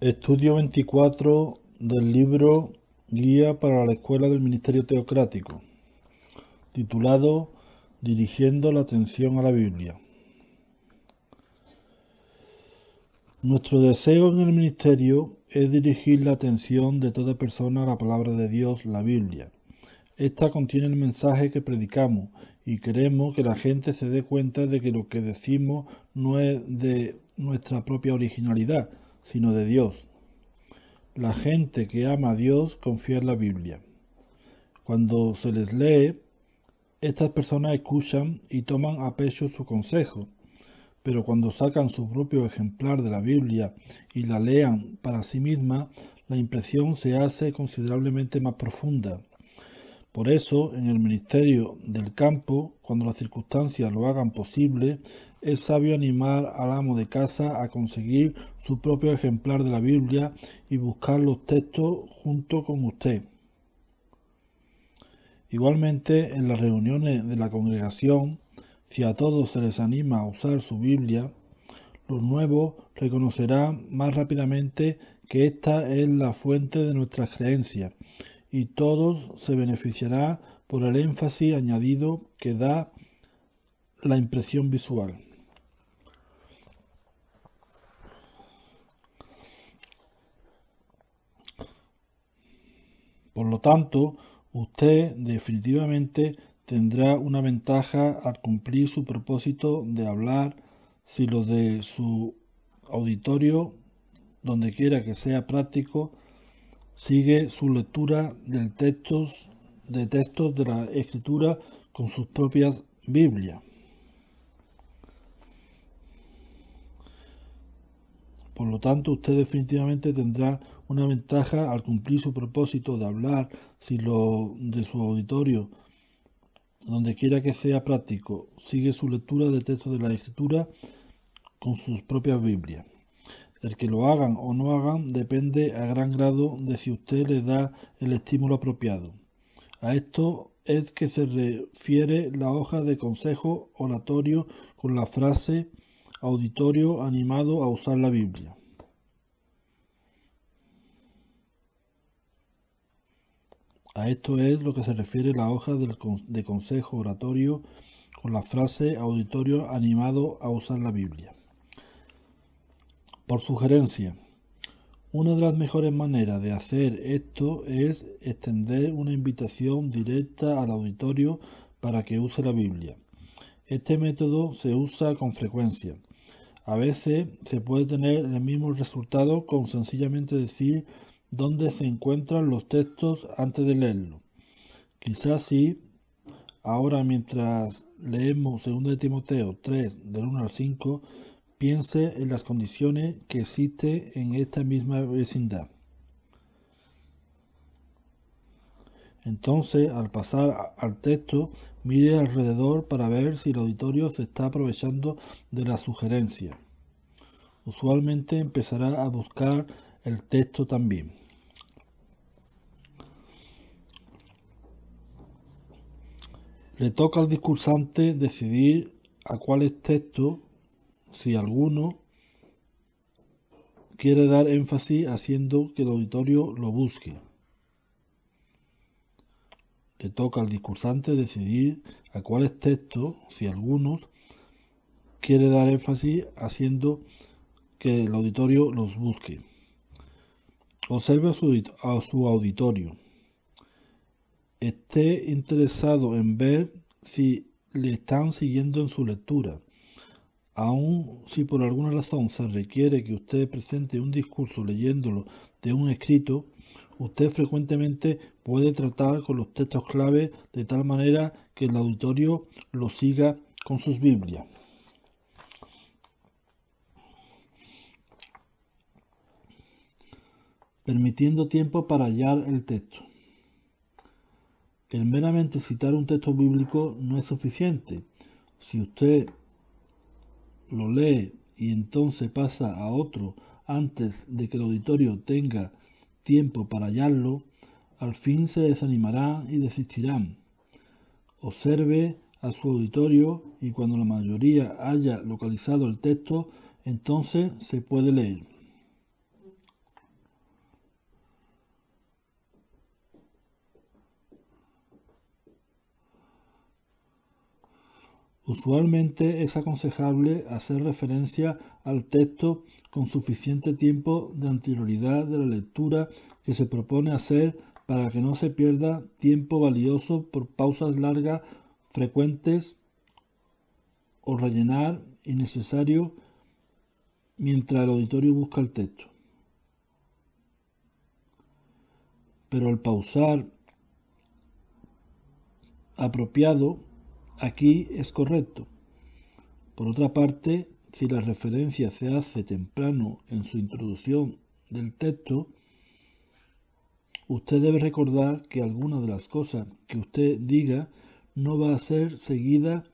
Estudio 24 del libro Guía para la Escuela del Ministerio Teocrático, titulado Dirigiendo la atención a la Biblia. Nuestro deseo en el ministerio es dirigir la atención de toda persona a la palabra de Dios, la Biblia. Esta contiene el mensaje que predicamos y queremos que la gente se dé cuenta de que lo que decimos no es de nuestra propia originalidad, sino de Dios. La gente que ama a Dios confía en la Biblia. Cuando se les lee, estas personas escuchan y toman a pecho su consejo, pero cuando sacan su propio ejemplar de la Biblia y la lean para sí mismas, la impresión se hace considerablemente más profunda. Por eso, en el ministerio del campo, cuando las circunstancias lo hagan posible, es sabio animar al amo de casa a conseguir su propio ejemplar de la Biblia y buscar los textos junto con usted. Igualmente, en las reuniones de la congregación, si a todos se les anima a usar su Biblia, los nuevos reconocerán más rápidamente que esta es la fuente de nuestras creencias y todos se beneficiarán por el énfasis añadido que da la impresión visual. Por lo tanto, usted definitivamente tendrá una ventaja al cumplir su propósito de hablar si los de su auditorio, donde quiera que sea práctico, sigue su lectura de textos de la Escritura con sus propias Biblias. Por lo tanto, usted definitivamente tendrá una ventaja al cumplir su propósito de hablar si lo de su auditorio, donde quiera que sea práctico, sigue su lectura de textos de la Escritura con sus propias Biblias. El que lo hagan o no hagan depende a gran grado de si usted le da el estímulo apropiado. A esto es que se refiere la hoja de consejo oratorio con la frase auditorio animado a usar la Biblia. A esto es lo que se refiere la hoja de consejo oratorio con la frase auditorio animado a usar la Biblia. Por sugerencia, una de las mejores maneras de hacer esto es extender una invitación directa al auditorio para que use la Biblia. Este método se usa con frecuencia. A veces se puede tener el mismo resultado con sencillamente decir dónde se encuentran los textos antes de leerlo. Quizás sí, ahora mientras leemos 2 de Timoteo 3, del 1 al 5, piense en las condiciones que existen en esta misma vecindad. Entonces, al pasar al texto, mire alrededor para ver si el auditorio se está aprovechando de la sugerencia. Usualmente empezará a buscar el texto también. Le toca al discursante decidir a cuáles textos, si alguno, quiere dar énfasis haciendo que el auditorio lo busque. Le toca al discursante decidir a cuáles textos, si algunos, quiere dar énfasis haciendo que el auditorio los busque. Observe a su auditorio. Esté interesado en ver si le están siguiendo en su lectura. Aun si por alguna razón se requiere que usted presente un discurso leyéndolo de un escrito, usted frecuentemente puede tratar con los textos clave de tal manera que el auditorio lo siga con sus Biblias. Permitiendo tiempo para hallar el texto. El meramente citar un texto bíblico no es suficiente. Si usted lo lee y entonces pasa a otro antes de que el auditorio tenga tiempo para hallarlo, al fin se desanimarán y desistirán. Observe a su auditorio y cuando la mayoría haya localizado el texto, entonces se puede leer. Usualmente es aconsejable hacer referencia al texto con suficiente tiempo de anterioridad de la lectura que se propone hacer para que no se pierda tiempo valioso por pausas largas, frecuentes o rellenar innecesario mientras el auditorio busca el texto. Pero el pausar apropiado aquí es correcto. Por otra parte, si la referencia se hace temprano en su introducción del texto, usted debe recordar que algunas de las cosas que usted diga no va a ser seguida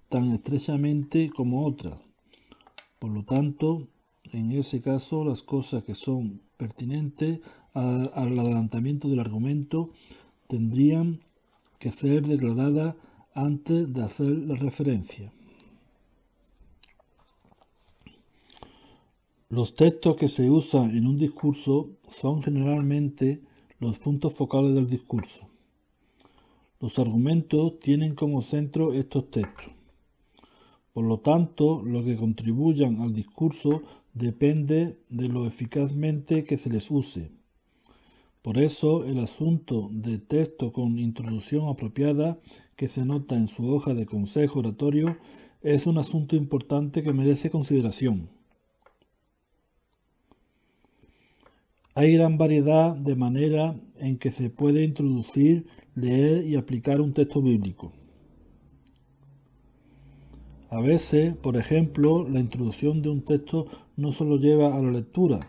tan estrechamente como otras. Por lo tanto, en ese caso, las cosas que son pertinentes al adelantamiento del argumento tendrían que ser declaradas antes de hacer la referencia. Los textos que se usan en un discurso son generalmente los puntos focales del discurso. Los argumentos tienen como centro estos textos. Por lo tanto, lo que contribuyan al discurso depende de lo eficazmente que se les use. Por eso, el asunto de texto con introducción apropiada que se anota en su hoja de consejo oratorio es un asunto importante que merece consideración. Hay gran variedad de maneras en que se puede introducir, leer y aplicar un texto bíblico. A veces, por ejemplo, la introducción de un texto no solo lleva a la lectura,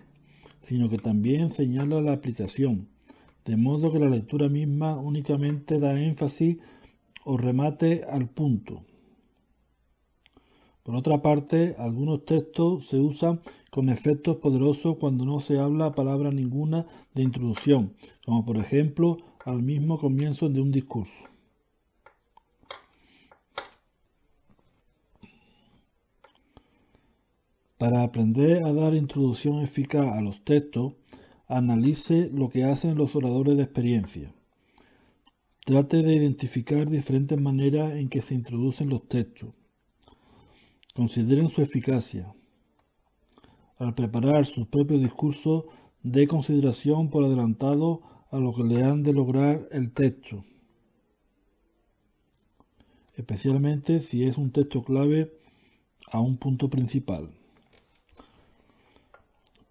sino que también señala la aplicación, de modo que la lectura misma únicamente da énfasis o remate al punto. Por otra parte, algunos textos se usan con efectos poderosos cuando no se habla palabra ninguna de introducción, como por ejemplo al mismo comienzo de un discurso. Para aprender a dar introducción eficaz a los textos, analice lo que hacen los oradores de experiencia. Trate de identificar diferentes maneras en que se introducen los textos. Consideren su eficacia. Al preparar sus propios discursos, dé consideración por adelantado a lo que le han de lograr el texto, especialmente si es un texto clave a un punto principal.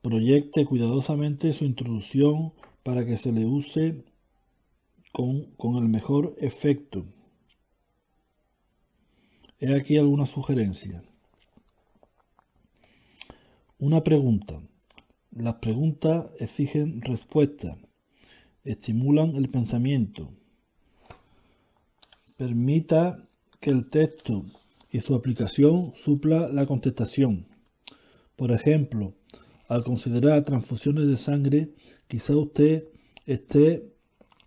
Proyecte cuidadosamente su introducción para que se le use con el mejor efecto. He aquí algunas sugerencias. Una pregunta. Las preguntas exigen respuestas, estimulan el pensamiento. Permita que el texto y su aplicación supla la contestación. Por ejemplo, al considerar transfusiones de sangre, quizá usted esté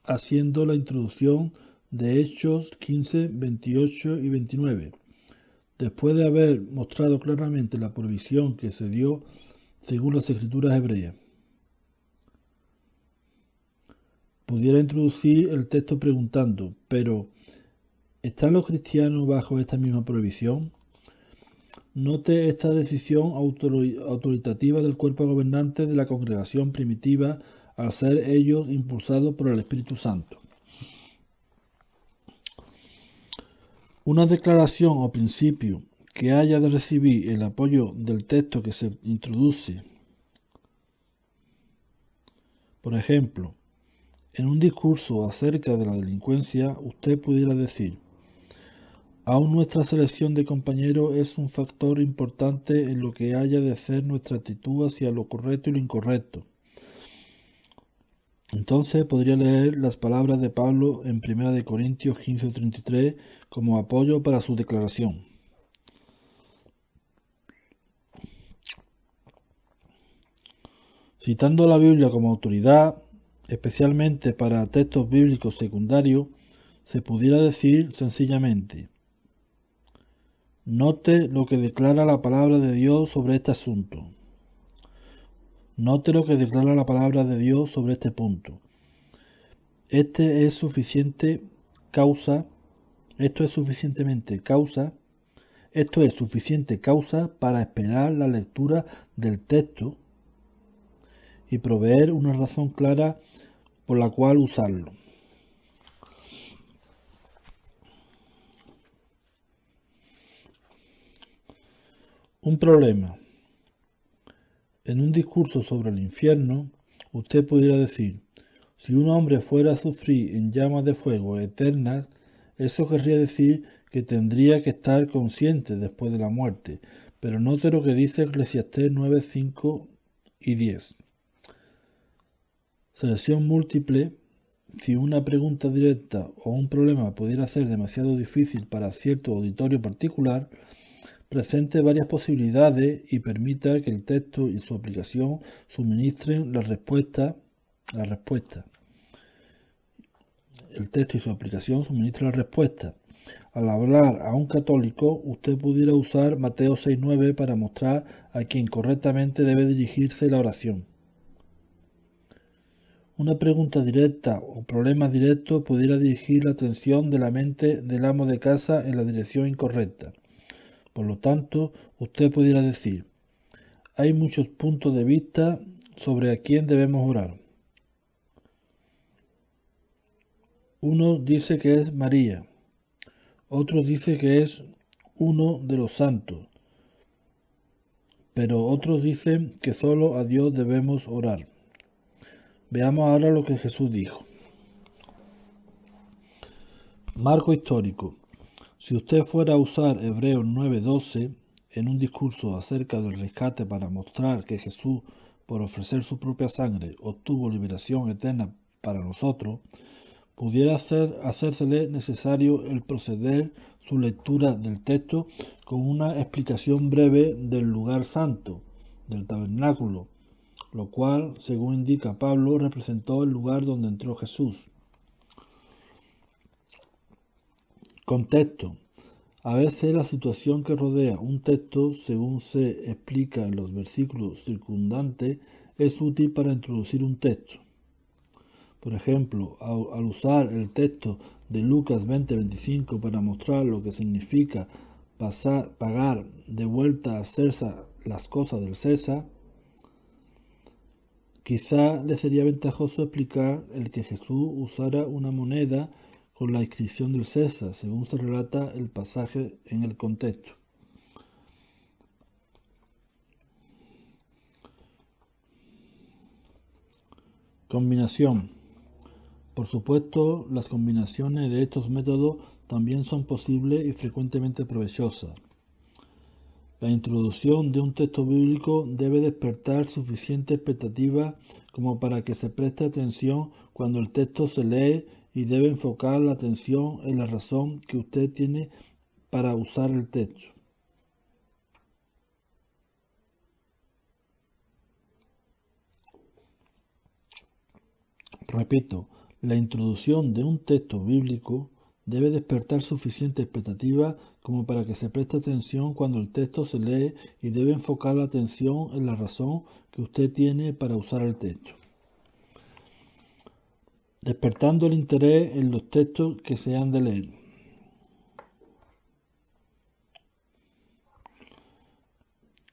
haciendo la introducción de Hechos 15, 28 y 29. Después de haber mostrado claramente la provisión que se dio según las escrituras hebreas, pudiera introducir el texto preguntando, pero ¿están los cristianos bajo esta misma provisión? Note esta decisión autoritativa del cuerpo gobernante de la congregación primitiva al ser ellos impulsados por el Espíritu Santo. Una declaración o principio que haya de recibir el apoyo del texto que se introduce. Por ejemplo, en un discurso acerca de la delincuencia, usted pudiera decir: aún nuestra selección de compañeros es un factor importante en lo que haya de ser nuestra actitud hacia lo correcto y lo incorrecto. Entonces podría leer las palabras de Pablo en 1 Corintios 15:33 como apoyo para su declaración. Citando la Biblia como autoridad, especialmente para textos bíblicos secundarios, se pudiera decir sencillamente: note lo que declara la palabra de Dios sobre este asunto. Note lo que declara la palabra de Dios sobre este punto. Esto es suficientemente causa Esto es suficiente causa para esperar la lectura del texto y proveer una razón clara por la cual usarlo. Un problema. En un discurso sobre el infierno, usted pudiera decir: si un hombre fuera a sufrir en llamas de fuego eternas, eso querría decir que tendría que estar consciente después de la muerte. Pero note lo que dice Eclesiastés 9, 5 y 10. Selección múltiple. Si una pregunta directa o un problema pudiera ser demasiado difícil para cierto auditorio particular, presente varias posibilidades y permita que el texto y su aplicación suministren la respuesta. El texto y su aplicación suministran la respuesta. Al hablar a un católico, usted pudiera usar Mateo 6:9 para mostrar a quien correctamente debe dirigirse la oración. Una pregunta directa o problema directo pudiera dirigir la atención de la mente del amo de casa en la dirección incorrecta. Por lo tanto, usted pudiera decir: hay muchos puntos de vista sobre a quién debemos orar. Uno dice que es María, otro dice que es uno de los santos, pero otros dicen que solo a Dios debemos orar. Veamos ahora lo que Jesús dijo. Marco histórico. Si usted fuera a usar Hebreos 9:12 en un discurso acerca del rescate para mostrar que Jesús, por ofrecer su propia sangre, obtuvo liberación eterna para nosotros, pudiera hacérsele necesario el proceder su lectura del texto con una explicación breve del lugar santo, del tabernáculo, lo cual, según indica Pablo, representó el lugar donde entró Jesús. Contexto. A veces la situación que rodea un texto, según se explica en los versículos circundantes, es útil para introducir un texto. Por ejemplo, al usar el texto de Lucas 20:25 para mostrar lo que significa pagar de vuelta al César las cosas del César, quizá le sería ventajoso explicar el que Jesús usara una moneda con la inscripción del César, según se relata el pasaje en el contexto. Combinación. Por supuesto, las combinaciones de estos métodos también son posibles y frecuentemente provechosas. La introducción de un texto bíblico debe despertar suficiente expectativa como para que se preste atención cuando el texto se lee y debe enfocar la atención en la razón que usted tiene para usar el texto. Repito, la introducción de un texto bíblico debe despertar suficiente expectativa como para que se preste atención cuando el texto se lee y debe enfocar la atención en la razón que usted tiene para usar el texto. Despertando el interés en los textos que se han de leer.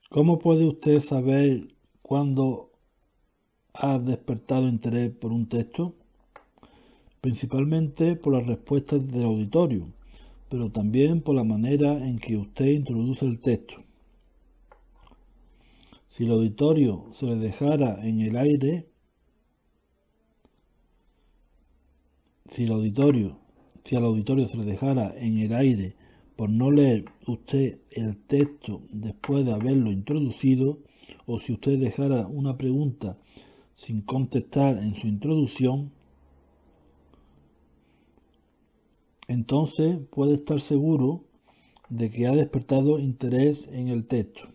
¿Cómo puede usted saber cuándo ha despertado interés por un texto? Principalmente por las respuestas del auditorio, pero también por la manera en que usted introduce el texto. Si el auditorio se le dejara en el aire, si al auditorio se le dejara en el aire por no leer usted el texto después de haberlo introducido, o si usted dejara una pregunta sin contestar en su introducción, entonces puede estar seguro de que ha despertado interés en el texto.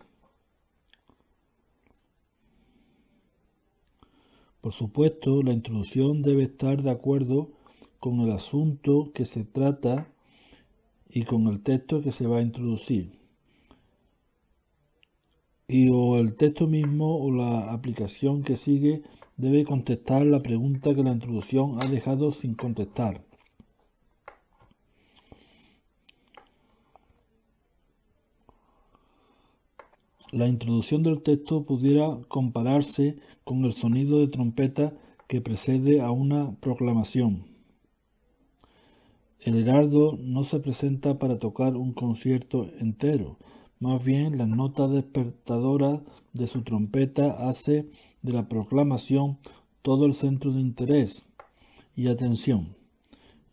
Por supuesto, la introducción debe estar de acuerdo con el asunto que se trata y con el texto que se va a introducir. Y o el texto mismo o la aplicación que sigue debe contestar la pregunta que la introducción ha dejado sin contestar. La introducción del texto pudiera compararse con el sonido de trompeta que precede a una proclamación. El heraldo no se presenta para tocar un concierto entero, más bien las notas despertadoras de su trompeta hace de la proclamación todo el centro de interés y atención.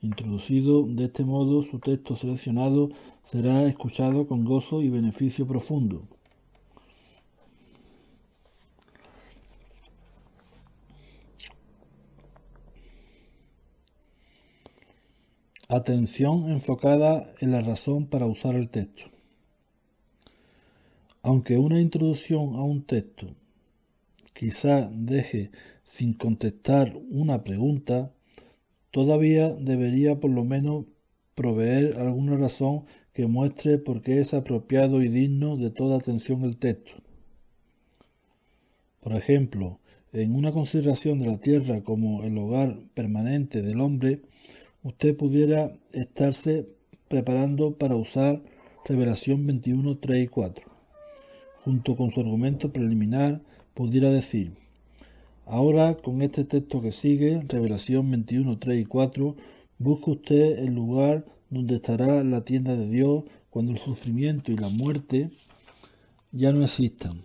Introducido de este modo, su texto seleccionado será escuchado con gozo y beneficio profundo. Atención enfocada en la razón para usar el texto. Aunque una introducción a un texto quizá deje sin contestar una pregunta, todavía debería por lo menos proveer alguna razón que muestre por qué es apropiado y digno de toda atención el texto. Por ejemplo, en una consideración de la tierra como el hogar permanente del hombre, usted pudiera estarse preparando para usar Revelación 21, 3 y 4. Junto con su argumento preliminar, pudiera decir: ahora, con este texto que sigue, Revelación 21, 3 y 4, busque usted el lugar donde estará la tienda de Dios cuando el sufrimiento y la muerte ya no existan.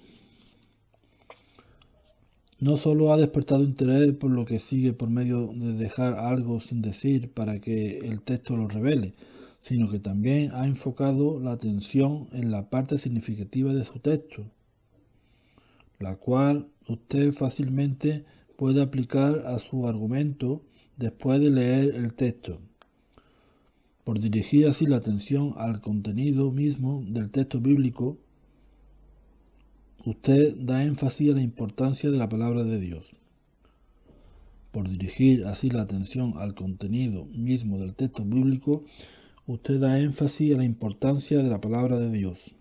No solo ha despertado interés por lo que sigue por medio de dejar algo sin decir para que el texto lo revele, sino que también ha enfocado la atención en la parte significativa de su texto, la cual usted fácilmente puede aplicar a su argumento después de leer el texto. Por dirigir así la atención al contenido mismo del texto bíblico, usted da énfasis a la importancia de la palabra de Dios. Por dirigir así la atención al contenido mismo del texto bíblico, usted da énfasis a la importancia de la palabra de Dios.